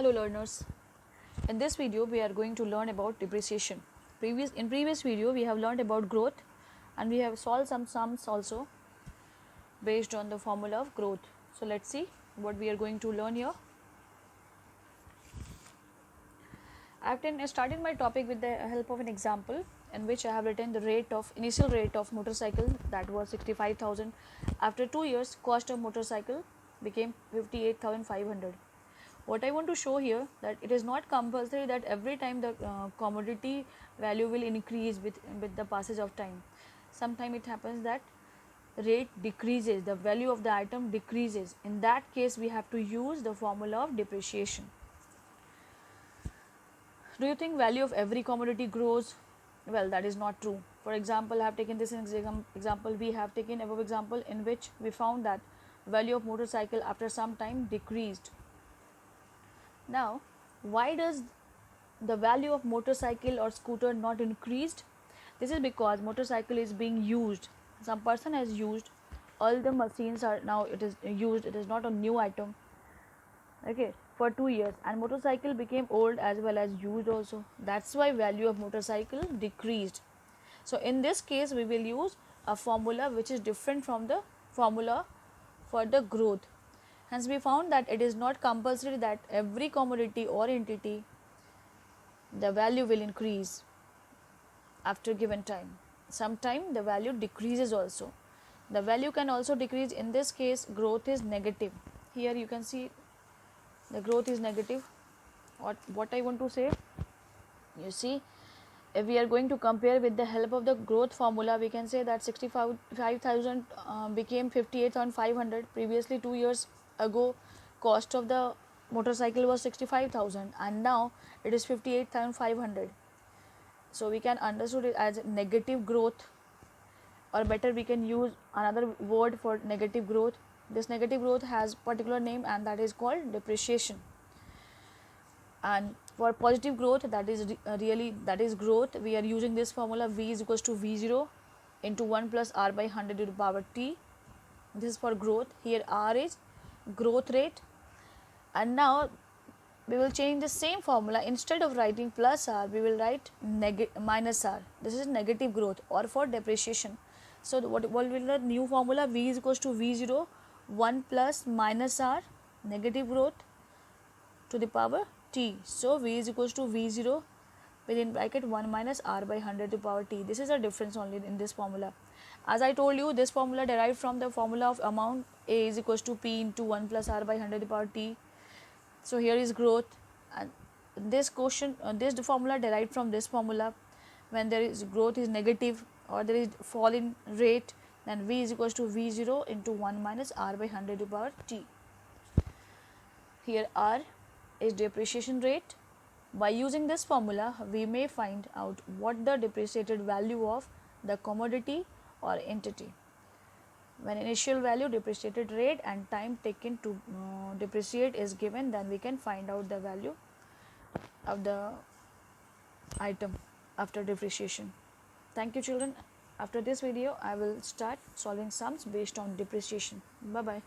Hello learners, in this video we are going to learn about depreciation. In previous video we have learned about growth and we have solved some sums also based on the formula of growth. So let's see what we are going to learn here. I have started my topic with the help of an example in which I have written the initial rate of motorcycle, that was 65,000. After 2 years cost of motorcycle became 58,500. What I want to show here, that it is not compulsory that every time the commodity value will increase with the passage of time. Sometimes it happens that rate decreases, the value of the item decreases. In that case we have to use the formula of depreciation. Do you think value of every commodity grows? Well, that is not true. For example, I have taken this example. We have taken above example in which we found that value of motorcycle after some time decreased. Now, why does the value of motorcycle or scooter not increased? This is because motorcycle is being used. Some person has used, all the machines are now it is used, it is not a new item. Okay, for 2 years, and motorcycle became old as well as used also. That's why value of motorcycle decreased. So in this case we will use a formula which is different from the formula for the growth. Hence we found that it is not compulsory that every commodity or entity the value will increase after given time. Sometime the value decreases also. The value can also decrease. In this case growth is negative. Here you can see the growth is negative. What I want to say, you see, if we are going to compare with the help of the growth formula, we can say that 65,000 became 58,500. Previously 2 years ago cost of the motorcycle was 65,000 and now it is 58,500. So we can understood it as negative growth, or better we can use another word for negative growth. This negative growth has particular name and that is called depreciation. And for positive growth, that is growth, we are using this formula: v is equals to v0 into 1 plus r by 100 to the power t. This is for growth. Here r is growth rate, and now we will change the same formula. Instead of writing plus r, we will write minus r. This is negative growth or for depreciation. So what will be the new formula? V is equals to v0 1 plus minus r, negative growth, to the power t. So v is equals to v0 within bracket 1 minus r by 100 to the power t. This is a difference only in this formula. As I told you, this formula derived from the formula of amount A is equals to p into 1 plus r by 100 to the power t. So here is growth, and this formula derived from this formula. When there is growth is negative or there is fall in rate, then v is equals to v0 into 1 minus r by 100 to the power t. Here r is depreciation rate. By using this formula, we may find out what the depreciated value of the commodity or entity. When initial value, depreciated rate and time taken to depreciate is given, then we can find out the value of the item after depreciation. Thank you children. After this video I will start solving sums based on depreciation. Bye bye.